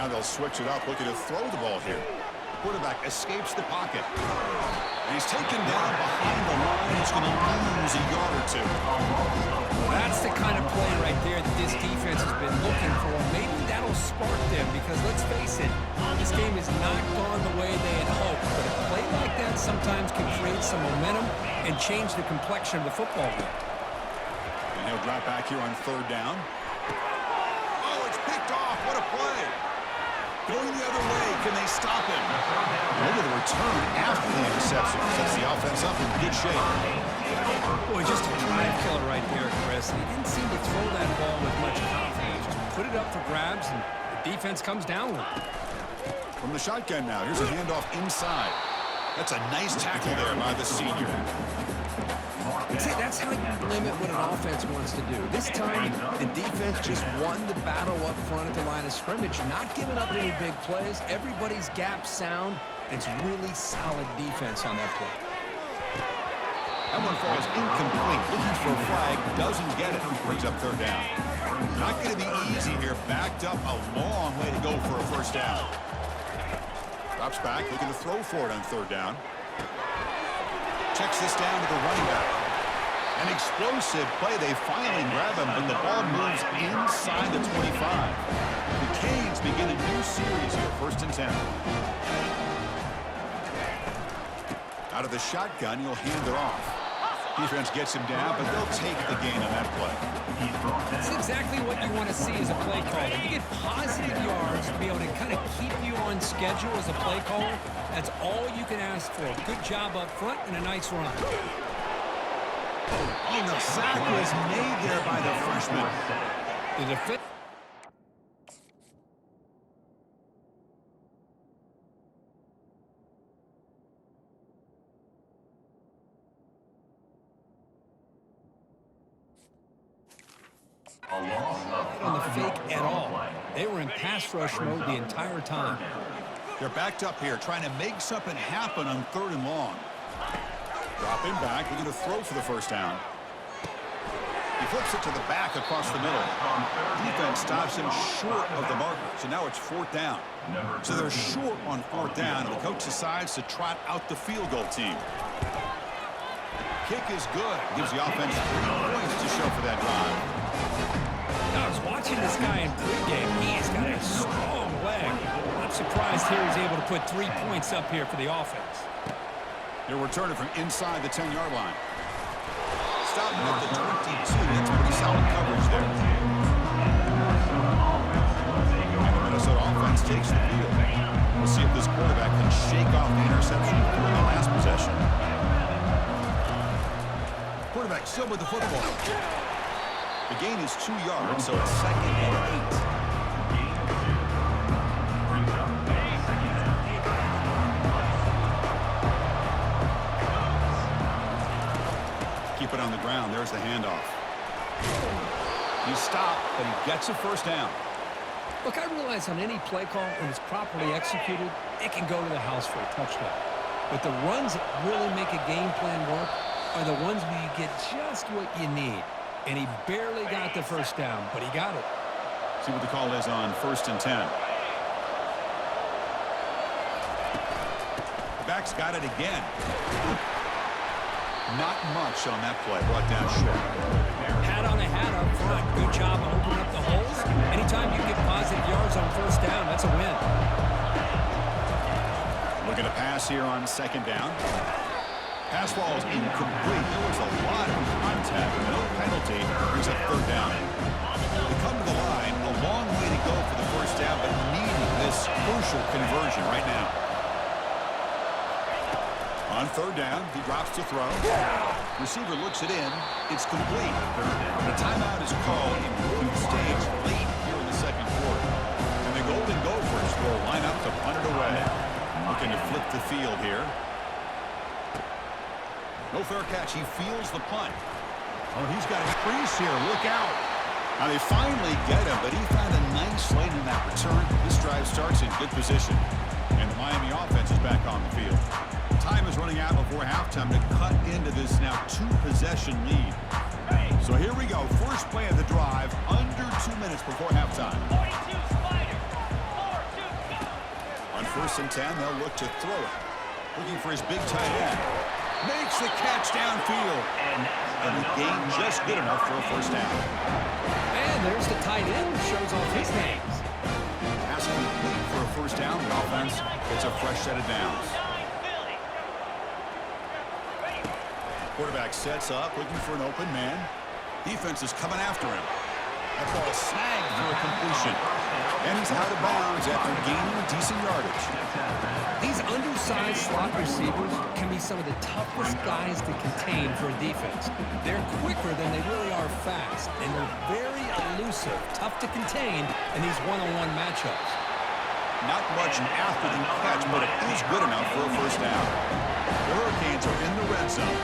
Now they'll switch it up, looking to throw the ball here. Quarterback escapes the pocket. And he's taken down behind the line. He's going to lose a yard or two. Well, that's the kind of play right there that this defense has been looking for. Maybe that'll spark them because, let's face it, this game has not gone the way they had hoped. But a play like that sometimes can create some momentum and change the complexion of the football game. And he'll drop back here on third down. Oh, it's picked off. What a play. Going the other way. Can they stop him? Look at the return after the interception. Sets the offense up in good shape. Boy, just a drive killer right there, Chris. He didn't seem to throw that ball with much confidence. Just put it up for grabs, and the defense comes down with it. From the shotgun now, here's a handoff inside. That's a nice tackle there by the senior. See, that's how you limit what an offense wants to do. This time, the defense just won the battle up front at the line of scrimmage, not giving up any big plays. Everybody's gap sound. It's really solid defense on that play. That one falls incomplete. Looking for a flag, doesn't get it. Brings up third down. Not going to be easy here. Backed up a long way to go for a first down. Drops back, looking to throw for it on third down. Checks this down to the running back. An explosive play. They finally grab him, but the ball moves inside the 25. The Canes begin a new series here, 1st and 10. Out of the shotgun, he'll hand it off. Defense gets him down, but they'll take the gain on that play. That's exactly what you want to see as a play caller. You get positive yards to be able to kind of keep you on schedule as a play caller. That's all you can ask for. Good job up front and a nice run. And the sack was made there by the freshman. The defense. On the fake at all. They were in pass rush mode the entire time. They're backed up here, trying to make something happen on 3rd and long. Drop him back. We're going to throw for the first down. He flips it to the back across the middle. Defense stops him short of the marker. So now it's 4th down. So they're short on 4th down, and the coach decides to trot out the field goal team. Kick is good. Gives the offense 3 points to show for that drive. I was watching this guy in pregame. He's got a strong leg. I'm surprised here he's able to put 3 points up here for the offense. They're returning from inside the 10-yard line. Stopping at the 22. That's pretty solid coverage there. And the Minnesota offense takes the field. We'll see if this quarterback can shake off the interception during the last possession. Quarterback still with the football. The gain is 2 yards, so it's 2nd and 8. Keep it on the ground. There's the handoff. He stopped, but he gets a first down. Look, I realize on any play call, when it's properly executed, it can go to the house for a touchdown. But the runs that really make a game plan work are the ones where you get just what you need. And he barely got the first down, but he got it. See what the call is on 1st and 10. The back's got it again. Not much on that play. Brought down short. Hat on a hat up front. Good job opening up the holes. Anytime you get positive yards on first down, that's a win. Looking to pass here on 2nd down. Pass ball is incomplete. There was a lot of contact. No penalty. Brings up 3rd down. They come to the line. A long way to go for the first down, but needing this crucial conversion right now. On 3rd down, he drops to throw. Receiver looks it in. It's complete. The timeout is called in group stage late here in the 2nd quarter. And the Golden Gophers will line up to punt it away. Looking to flip the field here. No fair catch. He feels the punt. Oh, he's got a crease here. Look out. Now they finally get him, but he found a nice lane in that return. This drive starts in good position. And the Miami offense is back on the field. Time is running out before halftime to cut into this now 2-possession lead. So here we go. First play of the drive, under 2 minutes before halftime. 42 Spider, 4-2. First and 10, they'll look to throw it. Looking for his big tight end. Makes the catch downfield. And the gain just good enough for a first down. And there's the tight end who shows off his hands. Pass complete for a first down. The offense gets a fresh set of downs. Quarterback sets up, looking for an open man. Defense is coming after him. That ball snagged for a completion. And he's out of bounds after gaining decent yardage. These undersized slot receivers can be some of the toughest guys to contain for a defense. They're quicker than they really are fast, and they're very elusive, tough to contain in these one-on-one matchups. Not much after the catch, but it is good enough for a first down. The Hurricanes are in the red zone.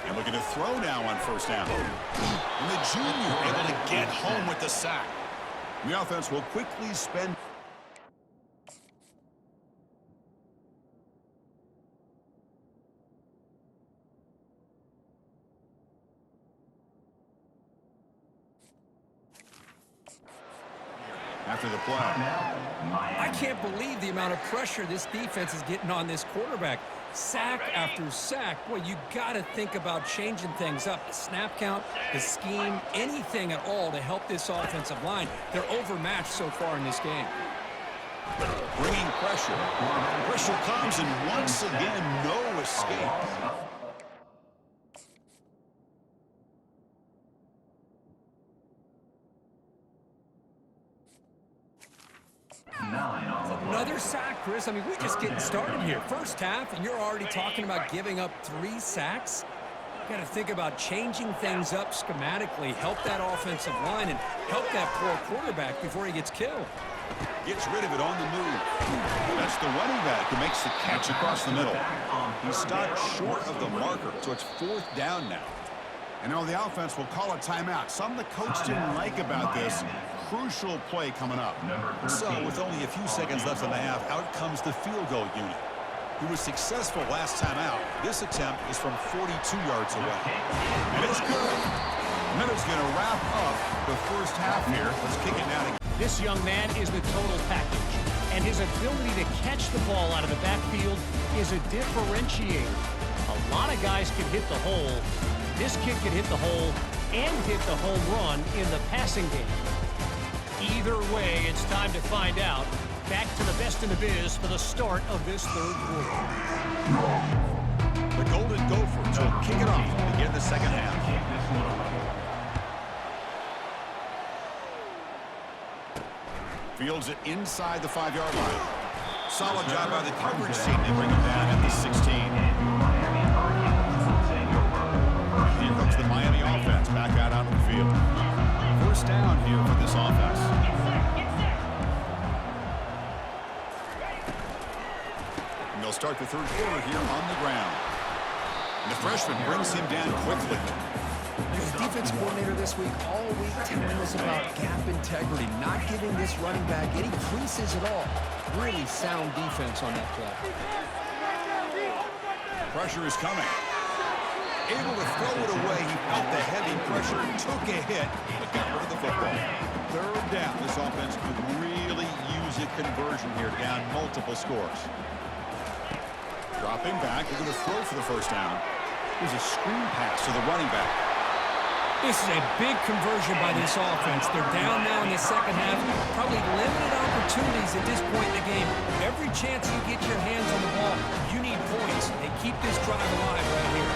And looking to throw now on first down. And the junior able to get home with the sack. The offense will quickly spend. After the play. I can't believe the amount of pressure this defense is getting on this quarterback. Sack after sack. Boy, you got to think about changing things up. The snap count, the scheme, anything at all to help this offensive line. They're overmatched so far in this game. Bringing pressure. Pressure comes, and once again, no escape. Another sack, Chris. I mean, we're just getting started here. First half, and you're already talking about giving up 3 sacks. Got to think about changing things up schematically, help that offensive line, and help that poor quarterback before he gets killed. Gets rid of it on the move. That's the running back who makes the catch across the middle. He stopped short of the marker, so it's 4th down now. And now the offense will call a timeout. Something the coach didn't like about this. Crucial play coming up. So with only a few seconds left in the half, out comes the field goal unit. He was successful last time out. This attempt is from 42 yards away. And it's good. And that is going to wrap up the first half here. Let's kick it now. This young man is the total package, and his ability to catch the ball out of the backfield is a differentiator. A lot of guys can hit the hole. This kid can hit the hole and hit the home run in the passing game. Either way, it's time to find out. Back to the best in the biz for the start of this third quarter. The Golden Gophers will kick it off to begin the second half. Fields it inside the 5-yard line. Solid job by the coverage team to bring it down at the 16. Here comes the Miami offense back out onto the field. First down here for this offense. And they'll start the third quarter here on the ground. And the freshman brings him down quickly. The defense coordinator this week all week telling us about gap integrity, not giving this running back any creases at all. Really sound defense on that play. Pressure is coming. Able to throw it away. He felt the heavy pressure, took a hit, but got rid of the football. Third down. This offense could really use a conversion here, down multiple scores. Dropping back, they're going to throw for the first down. There's a screen pass to the running back. This is a big conversion by this offense. They're down now in the second half. Probably limited opportunities at this point in the game. Every chance you get your hands on the ball, you need points. They keep this drive alive right here.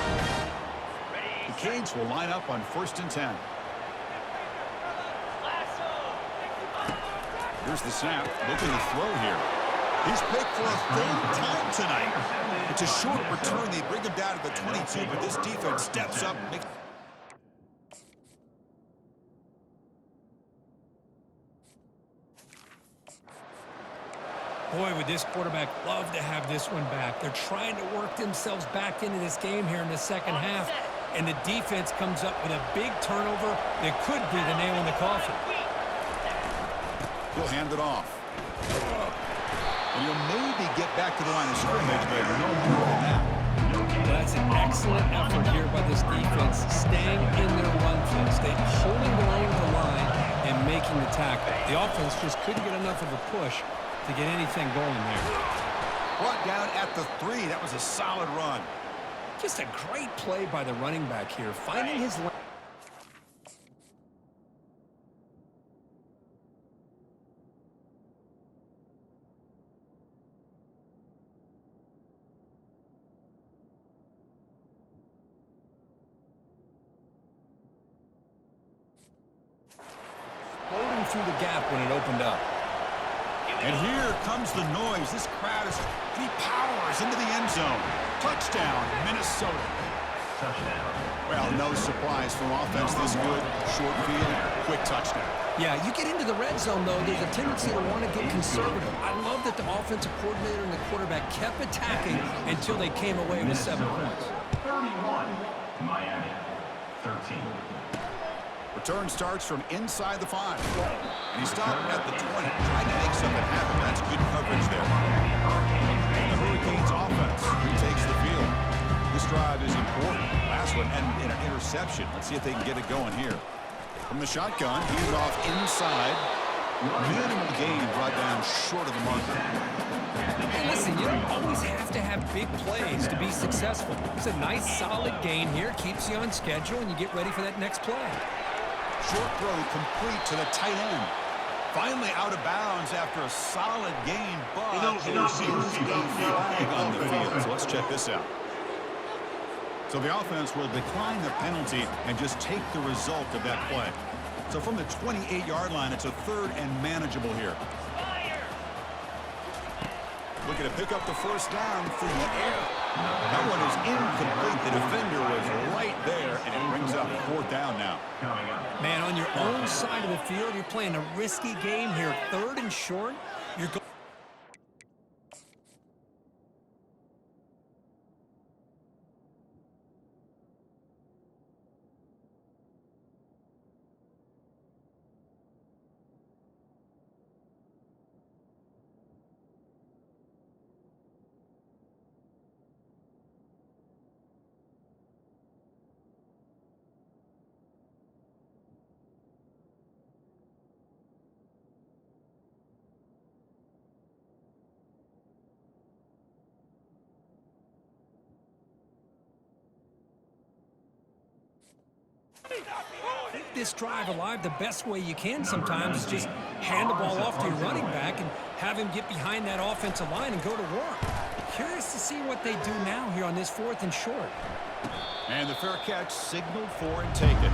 The Canes will line up on 1st and 10. Here's the snap. Looking to throw here. He's picked for a 3rd time tonight. It's a short return. They bring him down to the 22, but this defense steps up. Boy, would this quarterback love to have this one back. They're trying to work themselves back into this game here in the second half, and the defense comes up with a big turnover that could be the nail in the coffin. He'll hand it off. And he'll maybe get back to the line of scrimmage, but no more than that. That's an excellent effort here by this defense, staying in their run fence. They're holding their own to the line and making the tackle. The offense just couldn't get enough of a push to get anything going there. Brought down at the 3. That was a solid run. Just a great play by the running back here, finding his lane. Floating through the gap when it opened up. And here comes the noise. This crowd is, he powers into the end zone. Touchdown, Minnesota. Well, no surprise from offense this good. Short field, quick touchdown. Yeah, you get into the red zone, though, there's a tendency to want to get conservative. I love that the offensive coordinator and the quarterback kept attacking until they came away with 7 points. 31, Miami, 13. Return starts from inside the 5. And he stopped at the 20, trying to make something happen. That's good coverage there. And the Hurricanes offense takes the field. This drive is important. Last one ended in an interception. Let's see if they can get it going here. From the shotgun, he's off inside. Minimal gain brought down short of the marker. Hey, listen, you don't always have to have big plays to be successful. It's a nice, solid gain here. Keeps you on schedule, and you get ready for that next play. Short throw complete to the tight end. Finally out of bounds after a solid gain, but there's a flag on the field. So let's check this out. So the offense will decline the penalty and just take the result of that play. So from the 28-yard line, it's a 3rd and manageable here. Looking to pick up the first down through the air. That one is incomplete. The defender was right there, and it brings up 4th down now. Man, on your own side of the field, you're playing a risky game here. 3rd and short. You're going. Keep this drive alive the best way you can sometimes is just hand the ball off to your running back and have him get behind that offensive line and go to work. Curious to see what they do now here on this 4th and short. And the fair catch signaled for and taken.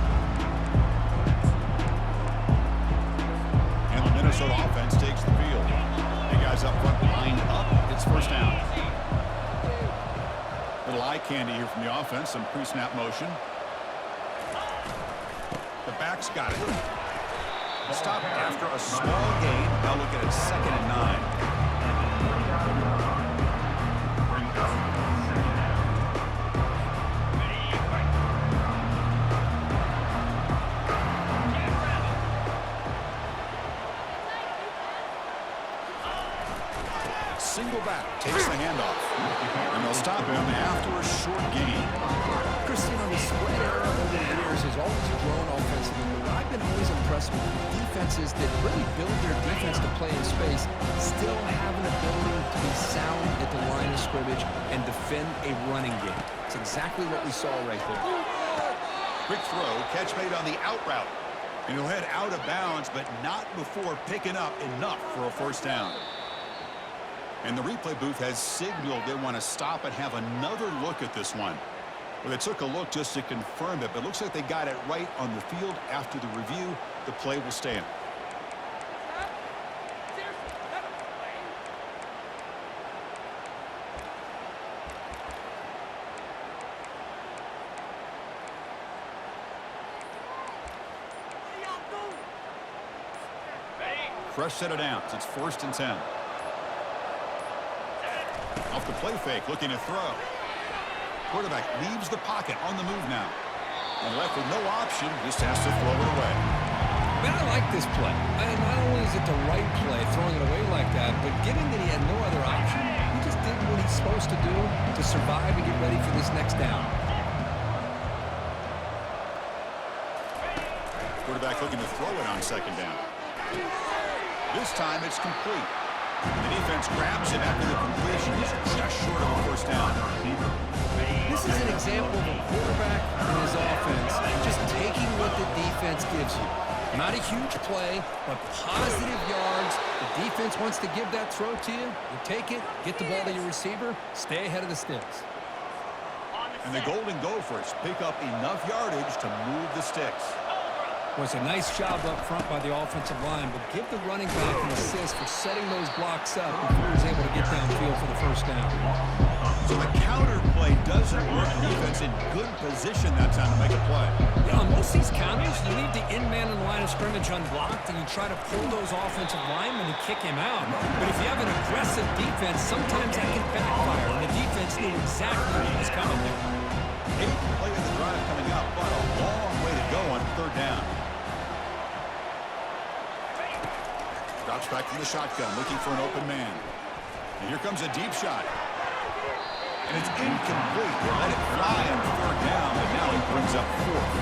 And the Minnesota offense takes the field. The guys up front lined up. It's first down. Little eye candy here from the offense. Some pre-snap motion. The back's got it. Stop after a small gain. Now looking at 2nd and 9. Single back takes the handoff. And they'll stop him after a short gain. Christine, the spread era over the years has always grown offensively, but I've been always impressed with defenses that really build their defense to play in space, still have an ability to be sound at the line of scrimmage and defend a running game. It's exactly what we saw right there. Quick throw, catch made on the out route. And he'll head out of bounds, but not before picking up enough for a first down. And the replay booth has signaled they want to stop and have another look at this one. Well, they took a look just to confirm it, but it looks like they got it right on the field. After the review, the play will stand. Fresh set of downs. It's 1st and 10. Off the play fake, looking to throw. Quarterback leaves the pocket on the move now. And left with no option, just has to throw it away. Man, I like this play. And not only is it the right play, throwing it away like that, but given that he had no other option, he just did what he's supposed to do to survive and get ready for this next down. Quarterback looking to throw it on 2nd down. This time it's complete. The defense grabs it after the completion. It's just short of a first down. This is an example of a quarterback and his offense just taking what the defense gives you. Not a huge play, but positive yards. The defense wants to give that throw to you. You take it, get the ball to your receiver, stay ahead of the sticks. And the Golden Gophers pick up enough yardage to move the sticks. Was a nice job up front by the offensive line, but give the running back an assist for setting those blocks up before he was able to get downfield for the first down. So the counter play doesn't work. The defense in good position that time to make a play. Yeah, on most of these counters, you leave the in-man in the line of scrimmage unblocked, and you try to pull those offensive linemen to kick him out. But if you have an aggressive defense, sometimes that can backfire, and the defense knew exactly what was coming there. 8th play of the drive coming up, but a long way to go on third down. Drops back from the shotgun, looking for an open man. And here comes a deep shot. And it's incomplete. They let it fly on third down, but now he brings up 4th.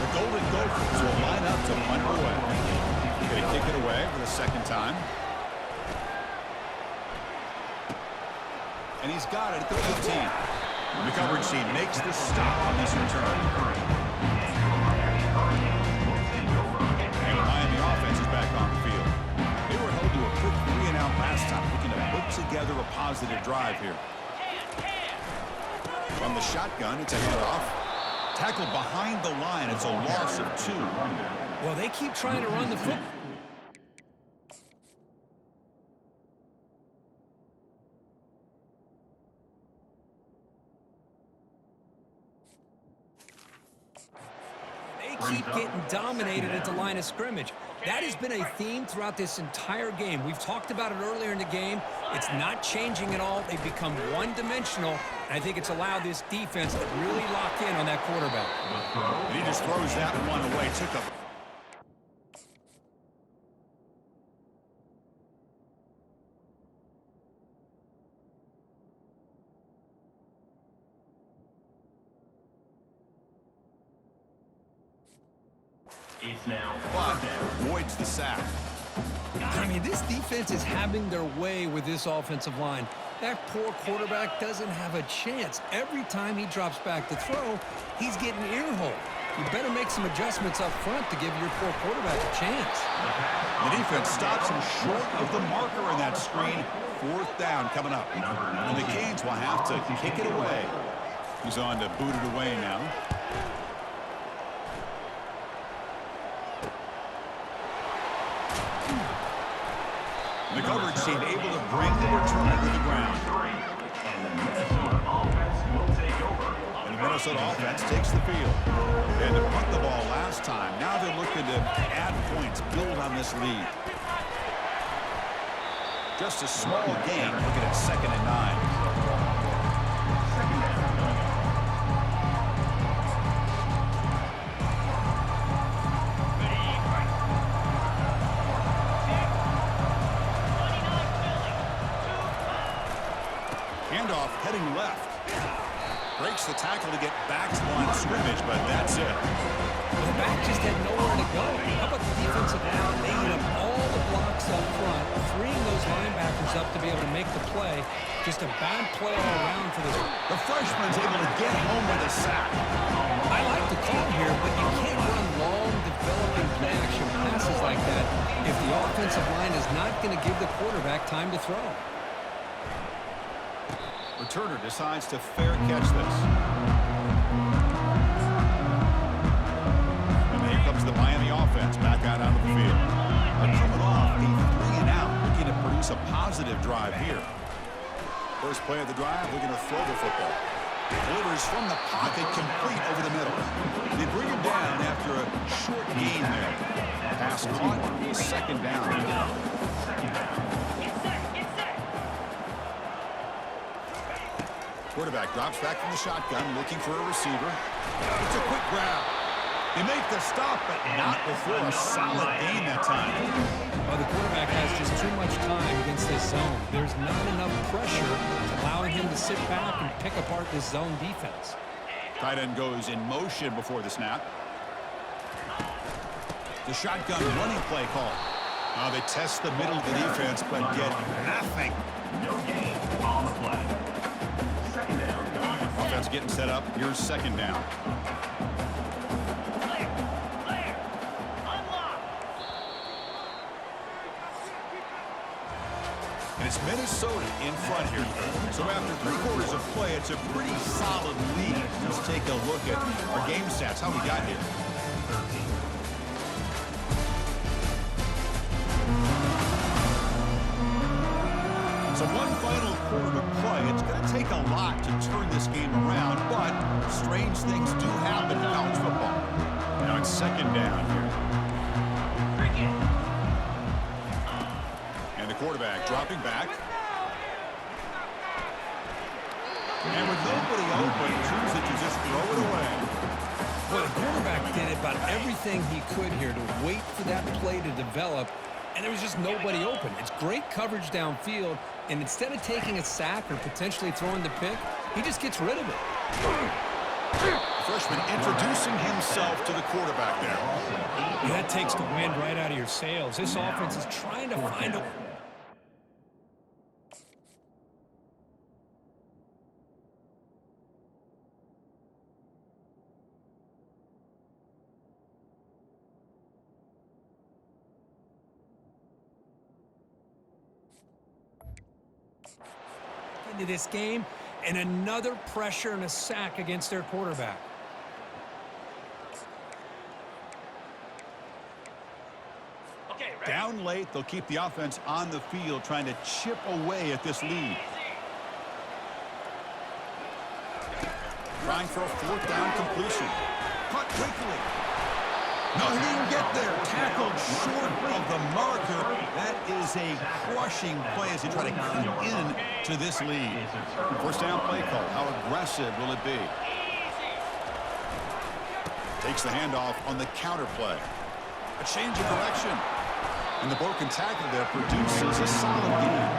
The Golden Gophers will line up to punt away. Going to kick it away for the second time. And he's got it at the 15. The coverage team makes the stop on this return. And the Miami offense is back on the field. They were held to a quick 3-and-out last time, looking to put together a positive drive here. From the shotgun, it's a handoff. Tackled behind the line. It's a loss of 2. Well, they keep trying to run the football. Keep getting dominated at the line of scrimmage. That has been a theme throughout this entire game. We've talked about it earlier in the game. It's not changing at all. They've become one-dimensional, and I think it's allowed this defense to really lock in on that quarterback. And he just throws that one away. Took a It's now but avoids the sack. I mean, this defense is having their way with this offensive line. That poor quarterback doesn't have a chance. Every time he drops back to throw, he's getting ear-holed. You better make some adjustments up front to give your poor quarterback a chance. The defense stops him short of the marker in that screen. 4th down coming up. And the Canes will have to kick it away. He's on to boot it away now. The coverage team able to bring the return to the ground. and the Minnesota offense will take over. And the Minnesota offense takes the field. They had to punt the ball last time. Now they're looking to add points, build on this lead. Just a small gain, looking at 2nd and 9. Handoff heading left. Breaks the tackle to get back to the line of scrimmage, but that's it. The back just had nowhere to go. How about the defensive line? They eat up all the blocks up front, freeing those linebackers up to be able to make the play. Just a bad play all around for this. The freshman's able to get home with a sack. I like the call here, but you can't run long, developing play-action passes like that if the offensive line is not going to give the quarterback time to throw. Returner decides to fair catch this. And here comes the Miami offense back out onto the field. They're coming off a 3-and-out, looking to produce a positive drive here. First play of the drive, looking to throw the football. Delivers from the pocket, complete over the middle. They bring him down after a short gain there. Pass caught, 2nd down. Quarterback drops back from the shotgun, looking for a receiver. It's a quick grab. They make the stop, but not before a solid gain that time. Well, the quarterback has just too much time against this zone. There's not enough pressure allowing him to sit back and pick apart this zone defense. Tight end goes in motion before the snap. The shotgun running play call. They test the middle of the defense, but get nothing. No gain on the play. Second down. Offense getting set up. Here's second down. And it's Minnesota in front here. So after 3 quarters of play, it's a pretty solid lead. Let's take a look at our game stats, how we got here. So one final quarter to play. It's going to take a lot to turn this game around, but strange things do happen in college football. Now it's second down here. And the quarterback dropping back. And with nobody open, chooses to just throw it away. Well, the quarterback did about everything he could here to wait for that play to develop, and there was just nobody open. It's great coverage downfield, and instead of taking a sack or potentially throwing the pick, he just gets rid of it. The freshman introducing himself to the quarterback there. That takes the wind right out of your sails. This offense is trying to find a... into this game, and another pressure and a sack against their quarterback. Down late, they'll keep the offense on the field, trying to chip away at this lead. Trying for a 4th down completion. Caught quickly. No, he didn't get there. Tackled short of the marker. That is a crushing play as he try to keep in to this lead. 1st down play call. How aggressive will it be? Takes the handoff on the counter play. A change of direction. And the broken tackle there produces a solid game.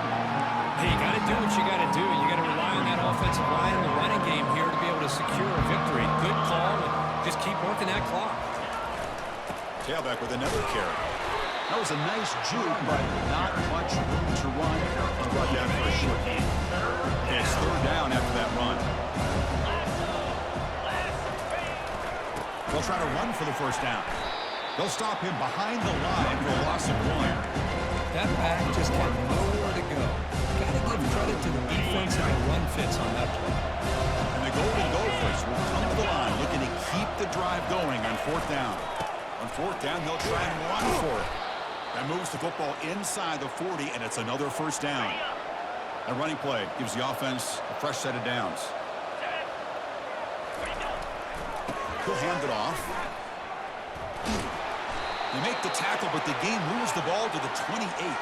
Hey, you got to do what you got to do. You got to rely on that offensive line and the running game here to be able to secure a victory. Good call, and just keep working that clock. Tailback with another carry. That was a nice juke, but not much room to run. He's brought down for a short gain. And it's 3rd down after that run. They'll try to run for the 1st down. They'll stop him behind the line for a loss of 1. That back just had nowhere to go. Got to give credit to the defense and the run fits on that play. And the Golden Gophers will come to the line looking to keep the drive going on 4th down. On 4th down, they'll try and run for it. That moves the football inside the 40, and it's another 1st down. A running play gives the offense a fresh set of downs. He'll hand it off. They make the tackle, but the game moves the ball to the 28.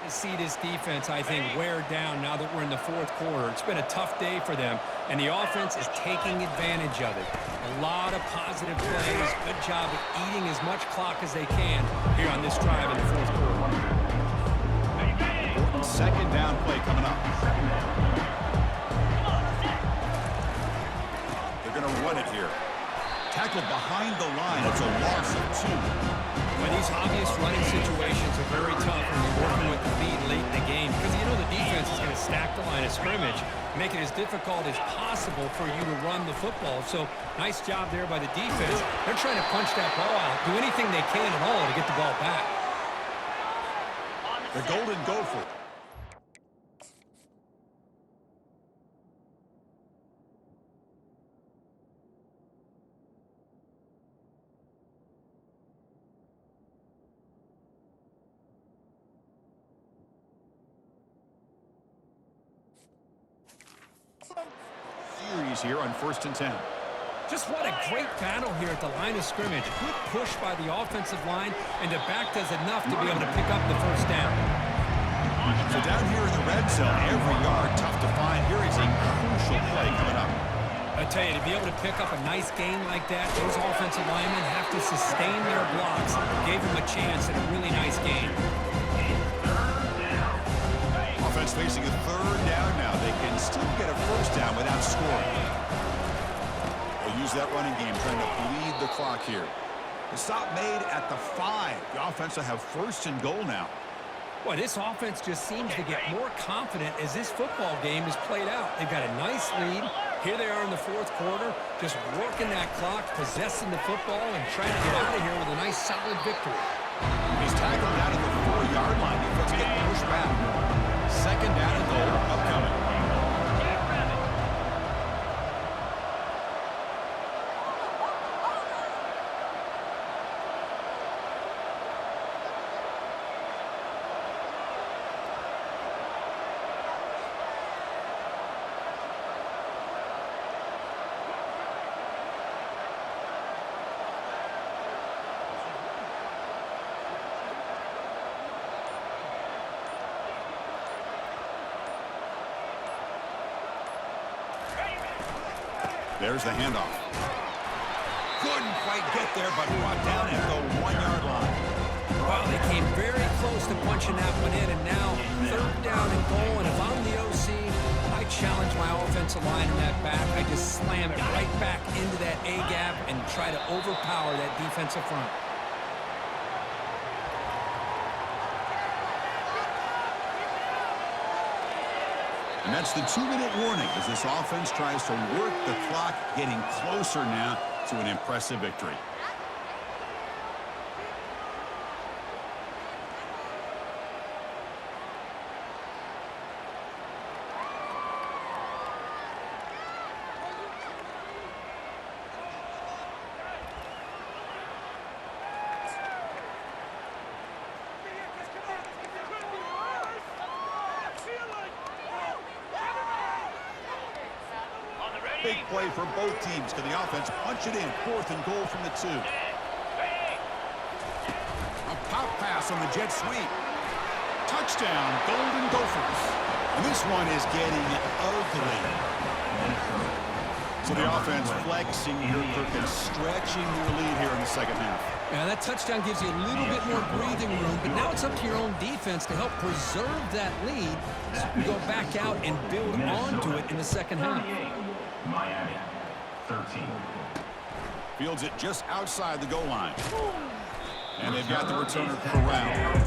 To see this defense, I think, wear down now that we're in the 4th quarter. It's been a tough day for them, and the offense is taking advantage of it. A lot of positive plays. Good job of eating as much clock as they can here on this drive in the 4th quarter. 2nd down play coming up. They're going to run it here. Tackled behind the line. It's a loss of 2. Well, these obvious running situations are very tough when you're working with the lead late in the game because you know the defense is going to stack the line of scrimmage, make it as difficult as possible for you to run the football. So nice job there by the defense. They're trying to punch that ball out, do anything they can at all to get the ball back. The Golden Gopher. Series here on 1st and 10. Just what a great battle here at the line of scrimmage. Good push by the offensive line, and the back does enough to be able to pick up the 1st down. So down here in the red zone, every yard tough to find. Here is a crucial play coming up. I tell you, to be able to pick up a nice gain like that, those offensive linemen have to sustain their blocks. Gave them a chance at a really nice game. offense facing a third down now. They can still get a first down without scoring. They'll use that running game, trying to bleed the clock here. The stop made at the 5. The offense will have first and goal now. Boy, this offense just seems to get more confident as this football game is played out. They've got a nice lead. Here they are in the fourth quarter, just working that clock, possessing the football, and trying to get out of here with a nice, solid victory. He's tackled down at the 4-yard line. Defense getting pushed back. Second down and goal upcoming. There's the handoff. Couldn't quite get there, but brought down at the 1-yard line. Well, they came very close to punching that one in, and now third down and goal. And if I'm the OC, I challenge my offensive line in that back. I just slam it right back into that A-gap and try to overpower that defensive front. And that's the 2-minute warning as this offense tries to work the clock, getting closer now to an impressive victory. Big play for both teams. Can the offense punch it in? Fourth and goal from the 2. A pop pass on the jet sweep. Touchdown, Golden Gophers. And this one is getting ugly. So the offense flexing Kirk and stretching their lead here in the second half. Yeah, that touchdown gives you a little bit more breathing room, but now it's up to your own defense to help preserve that lead so you can go back out and build onto it in the second half. Miami, 13. Fields it just outside the goal line. And they've got the returner corralled.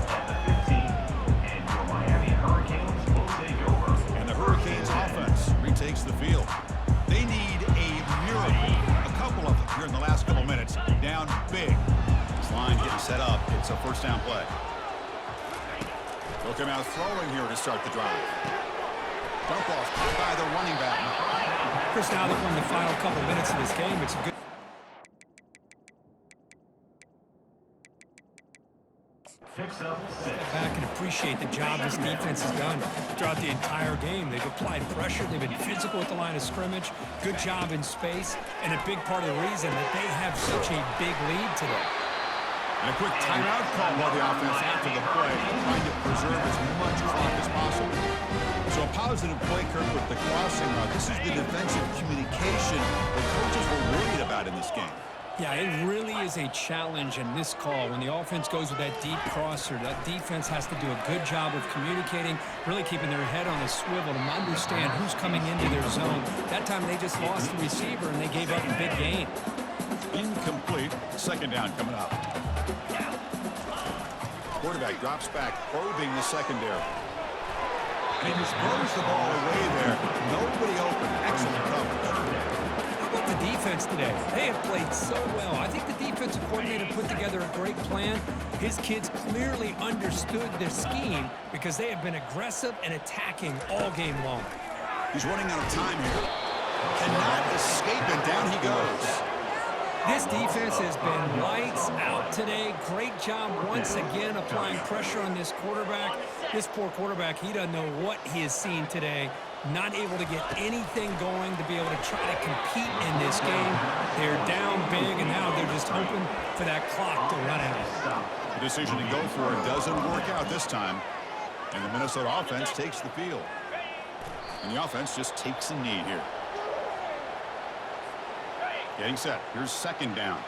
And your Miami Hurricanes will take over. And the Hurricanes offense retakes the field. They need a miracle. A couple of them here in the last couple minutes. Down big. This line getting set up. It's a first down play. They'll come out throwing here to start the drive. Dump off caught by the running back. Chris, now that we're in the final couple minutes of this game, it's a good Fix up 6. back and appreciate the job this defense has done throughout the entire game. They've applied pressure. They've been physical at the line of scrimmage. Good job in space. And a big part of the reason that they have such a big lead today. And a quick timeout call by the offense after the play, trying to preserve as much clock as possible. So a positive play, Kirk, with the crossing. This is the defensive communication the coaches were worried about in this game. Yeah, it really is a challenge in this call. When the offense goes with that deep crosser, that defense has to do a good job of communicating, really keeping their head on a swivel to understand who's coming into their zone. That time they just lost the receiver and they gave up a big gain. Incomplete. Second down coming up. Quarterback drops back, probing the secondary. And he just throws the ball away there. Nobody open. Excellent coverage. How about the defense today? They have played so well. I think the defensive coordinator put together a great plan. His kids clearly understood their scheme because they have been aggressive and attacking all game long. He's running out of time here. Cannot escape, and down he goes. This defense has been lights out today. Great job once again applying pressure on this quarterback. This poor quarterback, he doesn't know what he has seen today. Not able to get anything going to be able to try to compete in this game. They're down big, and now they're just hoping for that clock to run out. The decision to go for it doesn't work out this time. And the Minnesota offense takes the field. And the offense just takes a knee here. Getting set. Here's second down.